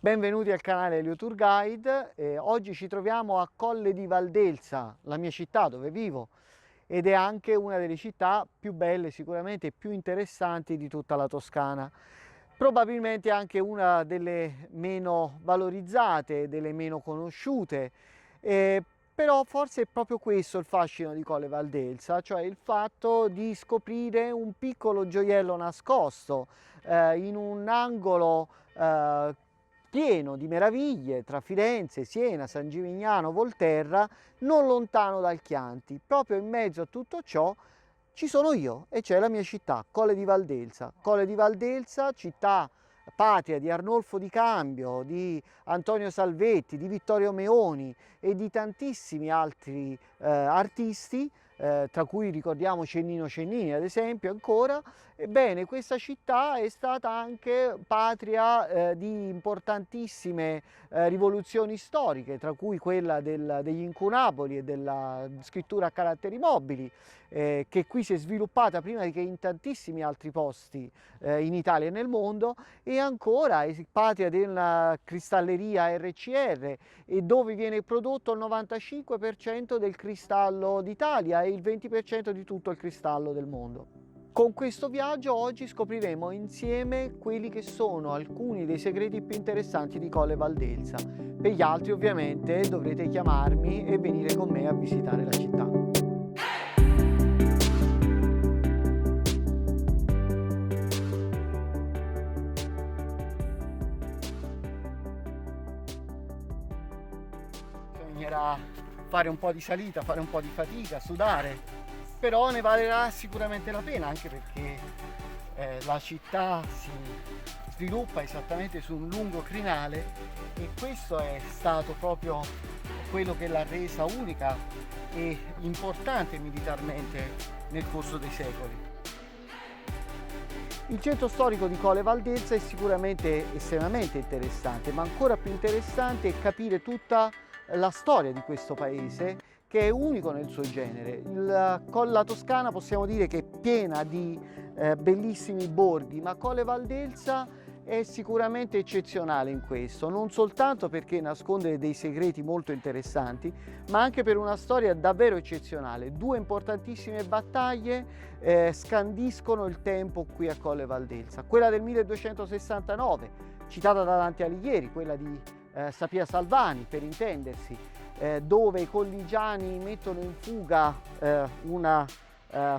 Benvenuti al canale Elio Tour Guide. Oggi ci troviamo a Colle di Valdelsa, la mia città dove vivo, ed è anche una delle città più belle, sicuramente più interessanti di tutta la Toscana. Probabilmente anche una delle meno valorizzate, delle meno conosciute, però forse è proprio questo il fascino di Colle Valdelsa, cioè il fatto di scoprire un piccolo gioiello nascosto in un angolo pieno di meraviglie tra Firenze, Siena, San Gimignano, Volterra, non lontano dal Chianti. Proprio in mezzo a tutto ciò ci sono io e c'è la mia città, Colle di Valdelsa. Colle di Valdelsa, città patria di Arnolfo di Cambio, di Antonio Salvetti, di Vittorio Meoni e di tantissimi altri artisti, tra cui ricordiamo Cennino Cennini ad esempio ancora. Ebbene, questa città è stata anche patria di importantissime rivoluzioni storiche, tra cui quella degli incunaboli e della scrittura a caratteri mobili, che qui si è sviluppata prima che in tantissimi altri posti in Italia e nel mondo, e ancora è patria della cristalleria RCR, e dove viene prodotto il 95% del cristallo d'Italia e il 20% di tutto il cristallo del mondo. Con questo viaggio oggi scopriremo insieme quelli che sono alcuni dei segreti più interessanti di Colle Valdelsa. Per gli altri ovviamente dovrete chiamarmi e venire con me a visitare la città. Bisognerà fare un po' di salita, fare un po' di fatica, sudare, però ne valerà sicuramente la pena, anche perché la città si sviluppa esattamente su un lungo crinale, e questo è stato proprio quello che l'ha resa unica e importante militarmente nel corso dei secoli. Il centro storico di Colle Valdelsa è sicuramente estremamente interessante, ma ancora più interessante è capire tutta la storia di questo paese, che è unico nel suo genere. La Toscana possiamo dire che è piena di bellissimi borghi, ma Colle Valdelsa è sicuramente eccezionale in questo, non soltanto perché nasconde dei segreti molto interessanti, ma anche per una storia davvero eccezionale. Due importantissime battaglie scandiscono il tempo qui a Colle Valdelsa. Quella del 1269, citata da Dante Alighieri, quella di Sapia Salvani per intendersi, dove i colligiani mettono in fuga una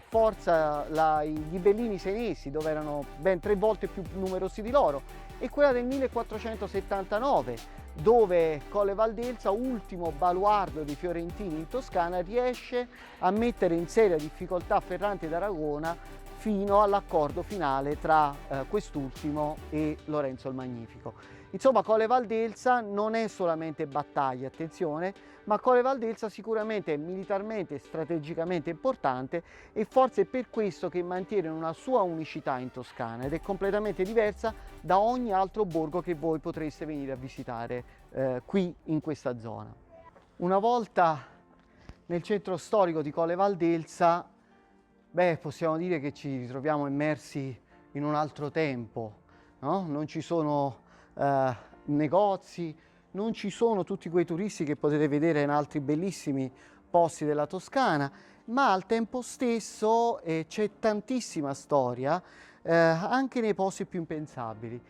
forza, i ghibellini senesi, dove erano ben 3 volte più numerosi di loro, e quella del 1479, dove Colle Valdelsa, ultimo baluardo dei fiorentini in Toscana, riesce a mettere in seria difficoltà Ferrante d'Aragona fino all'accordo finale tra quest'ultimo e Lorenzo il Magnifico. Insomma, Colle Valdelsa non è solamente battaglia, attenzione, ma Colle Valdelsa sicuramente è militarmente e strategicamente importante, e forse è per questo che mantiene una sua unicità in Toscana ed è completamente diversa da ogni altro borgo che voi potreste venire a visitare qui in questa zona. Una volta nel centro storico di Colle Valdelsa, possiamo dire che ci ritroviamo immersi in un altro tempo, no? Non ci sono negozi, non ci sono tutti quei turisti che potete vedere in altri bellissimi posti della Toscana, ma al tempo stesso c'è tantissima storia anche nei posti più impensabili.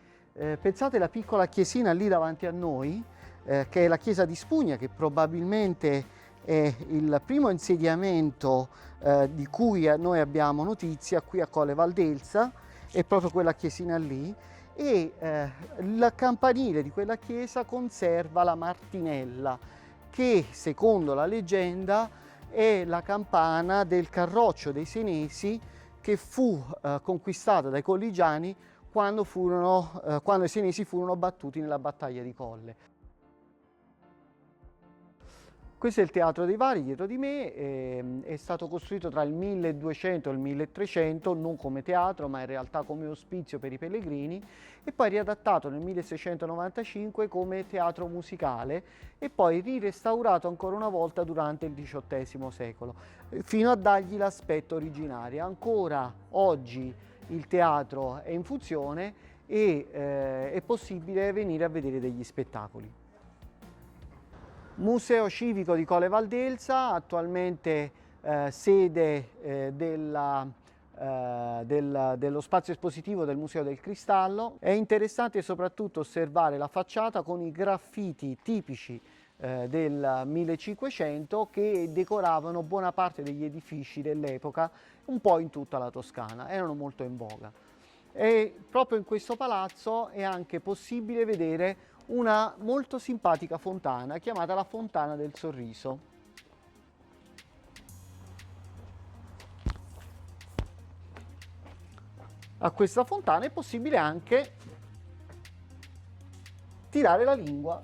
Pensate alla piccola chiesina lì davanti a noi, che è la chiesa di Spugna, che probabilmente è il primo insediamento di cui noi abbiamo notizia qui a Colle Valdelsa, è proprio quella chiesina lì, e il campanile di quella chiesa conserva la martinella, che secondo la leggenda è la campana del carroccio dei Senesi, che fu conquistata dai colligiani quando i Senesi furono battuti nella battaglia di Colle. Questo è il Teatro dei Vari dietro di me, è stato costruito tra il 1200 e il 1300, non come teatro ma in realtà come ospizio per i pellegrini, e poi riadattato nel 1695 come teatro musicale e poi rirestaurato ancora una volta durante il XVIII secolo, fino a dargli l'aspetto originario. Ancora oggi il teatro è in funzione e è possibile venire a vedere degli spettacoli. Museo Civico di Colle Valdelsa, attualmente sede dello spazio espositivo del Museo del Cristallo. È interessante soprattutto osservare la facciata con i graffiti tipici del 1500 che decoravano buona parte degli edifici dell'epoca, un po' in tutta la Toscana, erano molto in voga. E proprio in questo palazzo è anche possibile vedere una molto simpatica fontana chiamata la Fontana del Sorriso. A questa fontana è possibile anche tirare la lingua.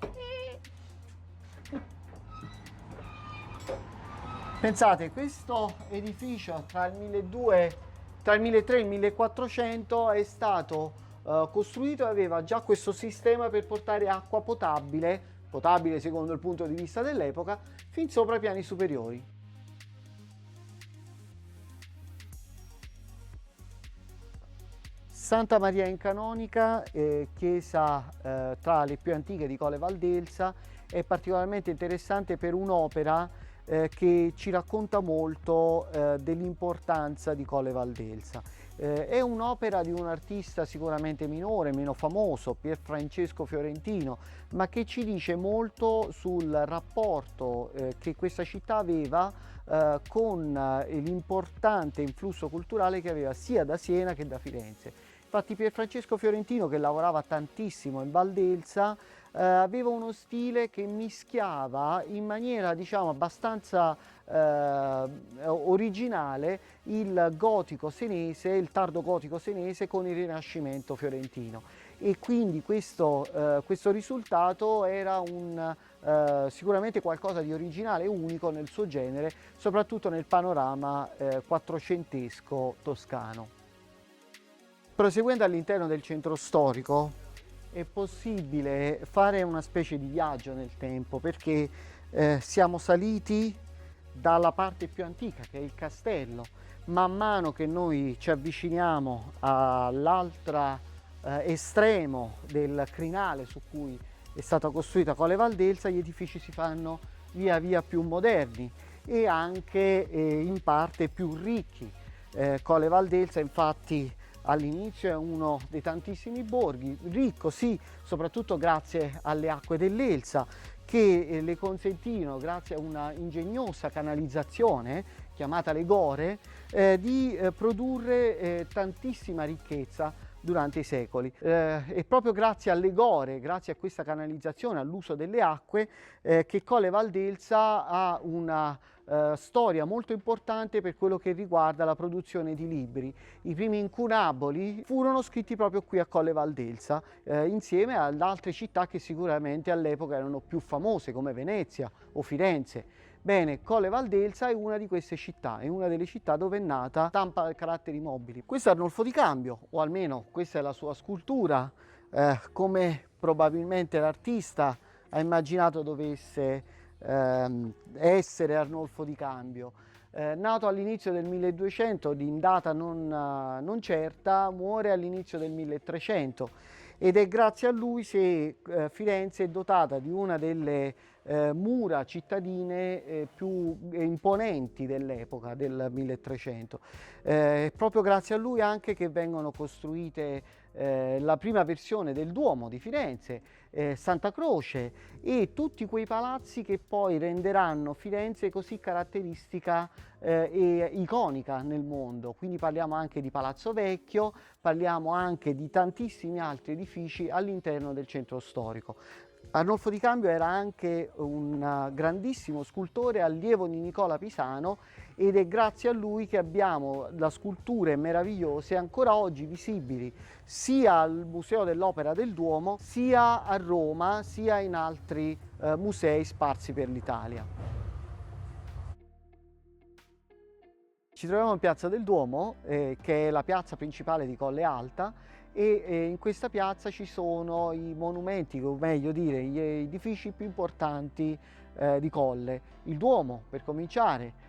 Pensate, questo edificio tra il 1200, tra il 1300 e il 1400 è stato costruito e aveva già questo sistema per portare acqua potabile secondo il punto di vista dell'epoca, fin sopra i piani superiori. Santa Maria in Canonica, chiesa tra le più antiche di Colle Valdelsa, è particolarmente interessante per un'opera che ci racconta molto dell'importanza di Colle Valdelsa. È un'opera di un artista sicuramente minore, meno famoso, Pierfrancesco Fiorentino, ma che ci dice molto sul rapporto che questa città aveva con l'importante influsso culturale che aveva sia da Siena che da Firenze. Infatti Pierfrancesco Fiorentino, che lavorava tantissimo in Valdelsa, aveva uno stile che mischiava in maniera, diciamo, abbastanza originale il gotico senese, il tardo gotico senese con il Rinascimento fiorentino, e quindi questo risultato era sicuramente qualcosa di originale e unico nel suo genere, soprattutto nel panorama quattrocentesco toscano. Proseguendo all'interno del centro storico è possibile fare una specie di viaggio nel tempo, perché siamo saliti dalla parte più antica, che è il castello. Man mano che noi ci avviciniamo all'altro estremo del crinale su cui è stata costruita Colle Valdelsa, gli edifici si fanno via via più moderni e anche in parte più ricchi. Colle Valdelsa infatti all'inizio è uno dei tantissimi borghi, ricco sì, soprattutto grazie alle acque dell'Elsa, che le consentirono, grazie a una ingegnosa canalizzazione chiamata le Gore, di produrre tantissima ricchezza durante i secoli. È proprio grazie alle Gore, grazie a questa canalizzazione, all'uso delle acque, che Colle Valdelsa ha una storia molto importante per quello che riguarda la produzione di libri. I primi incunaboli furono scritti proprio qui a Colle Valdelsa, insieme ad altre città che sicuramente all'epoca erano più famose, come Venezia o Firenze. Bene, Colle Valdelsa è una di queste città, è una delle città dove è nata stampa a caratteri mobili. Questo è Arnolfo di Cambio, o almeno questa è la sua scultura, come probabilmente l'artista ha immaginato dovesse essere Arnolfo di Cambio. Nato all'inizio del 1200, in data non certa, muore all'inizio del 1300 ed è grazie a lui se Firenze è dotata di una delle mura cittadine più imponenti dell'epoca, del 1300. È proprio grazie a lui anche che vengono costruite la prima versione del Duomo di Firenze, Santa Croce e tutti quei palazzi che poi renderanno Firenze così caratteristica e iconica nel mondo. Quindi parliamo anche di Palazzo Vecchio, parliamo anche di tantissimi altri edifici all'interno del centro storico. Arnolfo di Cambio era anche un grandissimo scultore, allievo di Nicola Pisano, ed è grazie a lui che abbiamo le sculture meravigliose ancora oggi visibili sia al Museo dell'Opera del Duomo, sia a Roma, sia in altri musei sparsi per l'Italia. Ci troviamo in Piazza del Duomo, che è la piazza principale di Colle Alta, e in questa piazza ci sono i monumenti, o meglio dire, gli edifici più importanti di Colle. Il Duomo, per cominciare,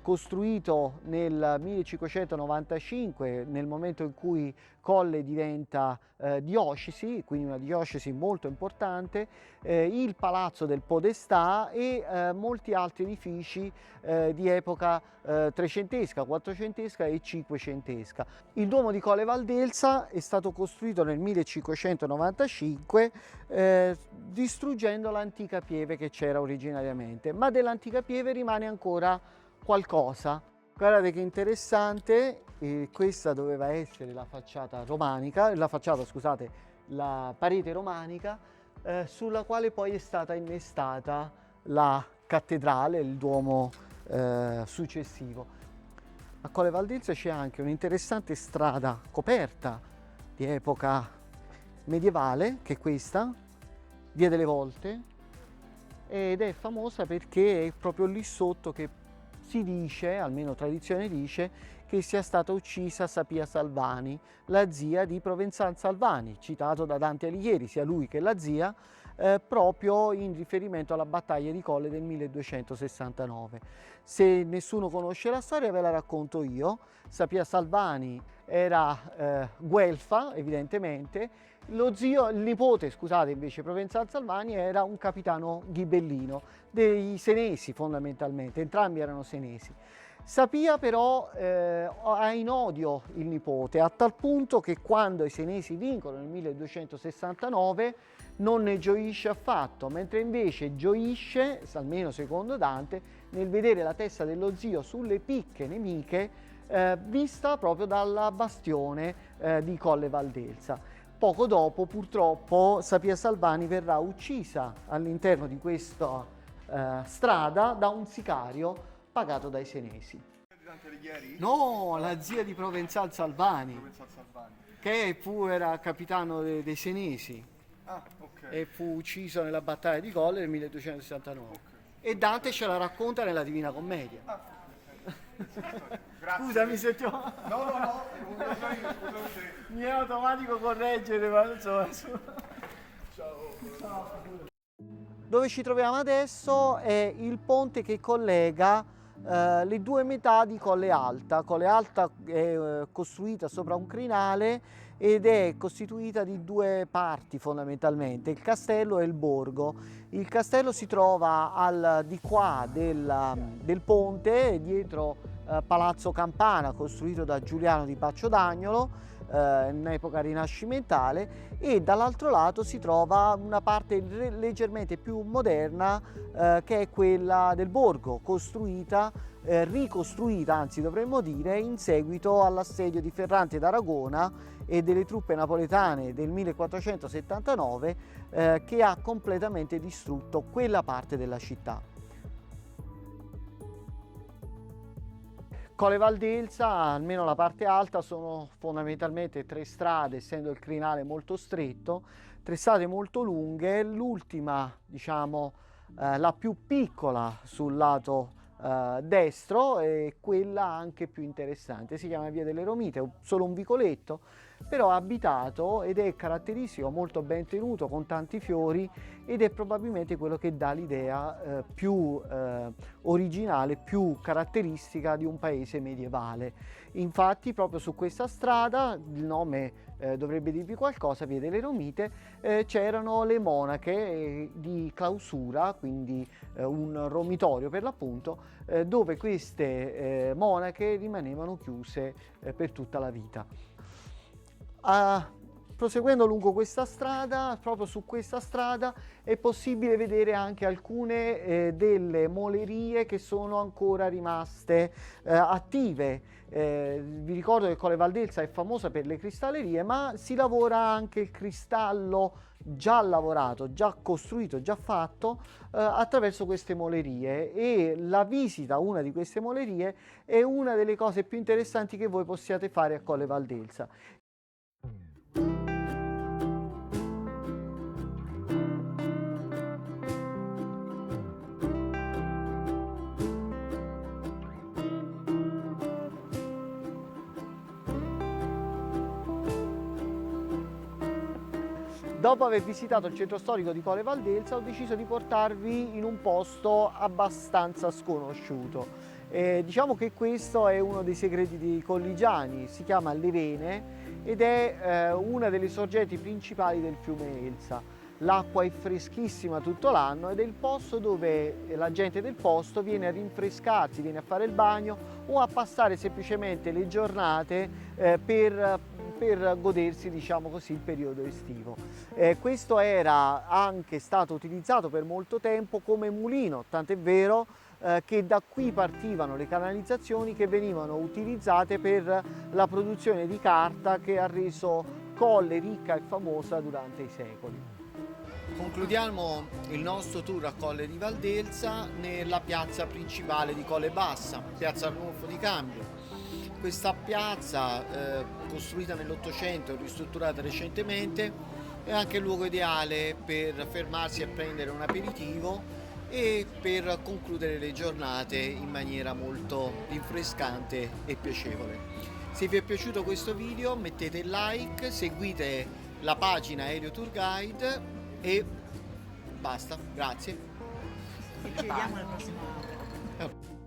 costruito nel 1595, nel momento in cui Colle diventa diocesi, quindi una diocesi molto importante, il Palazzo del Podestà e molti altri edifici di epoca trecentesca, quattrocentesca e cinquecentesca. Il Duomo di Colle Valdelsa è stato costruito nel 1595 distruggendo l'antica pieve che c'era originariamente, ma dell'antica pieve rimane ancora qualcosa. Guardate che interessante, questa doveva essere la facciata romanica, la parete romanica sulla quale poi è stata innestata la cattedrale, il Duomo successivo. A Colle Valdelsa c'è anche un'interessante strada coperta di epoca medievale, che è questa, Via delle Volte, ed è famosa perché è proprio lì sotto che si dice, almeno tradizione dice, che sia stata uccisa Sapia Salvani, la zia di Provenzano Salvani, citato da Dante Alighieri, sia lui che la zia, proprio in riferimento alla battaglia di Colle del 1269. Se nessuno conosce la storia ve la racconto io. Sapia Salvani era guelfa, evidentemente. Il nipote, scusate, invece, Provenzano Salvani era un capitano ghibellino dei Senesi, fondamentalmente, entrambi erano senesi. Sapia però ha in odio il nipote, a tal punto che quando i Senesi vincono nel 1269 non ne gioisce affatto, mentre invece gioisce, almeno secondo Dante, nel vedere la testa dello zio sulle picche nemiche vista proprio dalla bastione di Colle Valdelsa. Poco dopo, purtroppo, Sapia Salvani verrà uccisa all'interno di questa strada da un sicario pagato dai senesi. No, la zia di Provenzano Salvani, che era capitano dei senesi. Ah, ok. E fu ucciso nella battaglia di Colle nel 1269. Okay. E Dante ce la racconta nella Divina Commedia. Ah, grazie. Scusami se ti ho... No, mi è automatico correggere, ma insomma... Ciao. Dove ci troviamo adesso è il ponte che collega le due metà di Colle Alta. Colle Alta è costruita sopra un crinale ed è costituita di due parti fondamentalmente, il castello e il borgo. Il castello si trova di qua del ponte, dietro Palazzo Campana, costruito da Giuliano di Baccio d'Agnolo in epoca rinascimentale, e dall'altro lato si trova una parte leggermente più moderna che è quella del borgo, ricostruita, anzi dovremmo dire, in seguito all'assedio di Ferrante d'Aragona e delle truppe napoletane del 1479 che ha completamente distrutto quella parte della città. Colle Valdelsa, almeno la parte alta, sono fondamentalmente tre strade, essendo il crinale molto stretto, tre strade molto lunghe. L'ultima, diciamo, la più piccola sul lato destro, è quella anche più interessante, si chiama Via delle Romite, è solo un vicoletto, però abitato ed è caratteristico, molto ben tenuto, con tanti fiori, ed è probabilmente quello che dà l'idea più originale, più caratteristica di un paese medievale. Infatti proprio su questa strada, il nome dovrebbe dirvi qualcosa, Via delle Romite, c'erano le monache di clausura, quindi un romitorio per l'appunto, dove queste monache rimanevano chiuse per tutta la vita. Proseguendo lungo questa strada, proprio su questa strada è possibile vedere anche alcune delle molerie che sono ancora rimaste attive. Vi ricordo che Colle Valdelsa è famosa per le cristallerie, ma si lavora anche il cristallo già lavorato, già costruito, già fatto attraverso queste molerie, e la visita a una di queste molerie è una delle cose più interessanti che voi possiate fare a Colle Valdelsa. Dopo aver visitato il centro storico di Colle Valdelsa, ho deciso di portarvi in un posto abbastanza sconosciuto. Diciamo che questo è uno dei segreti di Colligiani, si chiama Le Vene ed è una delle sorgenti principali del fiume Elsa. L'acqua è freschissima tutto l'anno ed è il posto dove la gente del posto viene a rinfrescarsi, viene a fare il bagno o a passare semplicemente le giornate per godersi, diciamo così, il periodo estivo. Questo era anche stato utilizzato per molto tempo come mulino, tant'è vero che da qui partivano le canalizzazioni che venivano utilizzate per la produzione di carta che ha reso Colle ricca e famosa durante i secoli. Concludiamo il nostro tour a Colle di Valdelsa nella piazza principale di Colle Bassa, piazza Arnolfo di Cambio. Questa piazza, costruita nell'Ottocento e ristrutturata recentemente, è anche il luogo ideale per fermarsi a prendere un aperitivo e per concludere le giornate in maniera molto rinfrescante e piacevole. Se vi è piaciuto questo video mettete like, seguite la pagina Aereo Tour Guide e basta, grazie. Ci vediamo alla prossima.